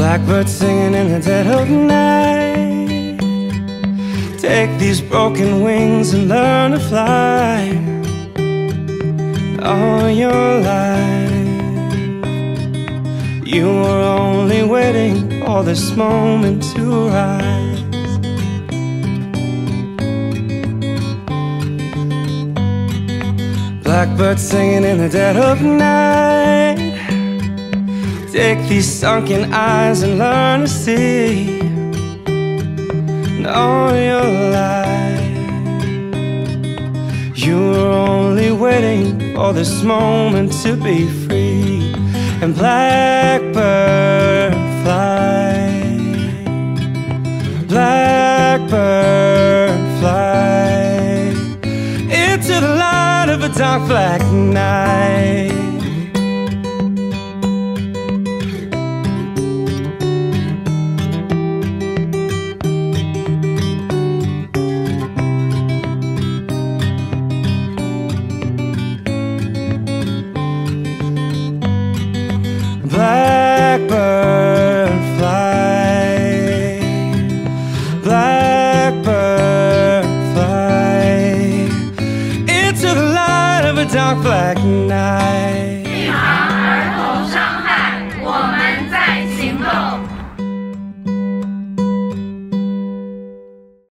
Blackbird singing in the dead of night. Take these broken wings and learn to fly. All your life you were only waiting for this moment to rise. Blackbird singing in the dead of night. Take these sunken eyes and learn to see. And all your life you were only waiting for this moment to be free. And blackbird fly, blackbird fly into the light of a dark black night. Blackbird fly, blackbird fly into the light of a dark black night.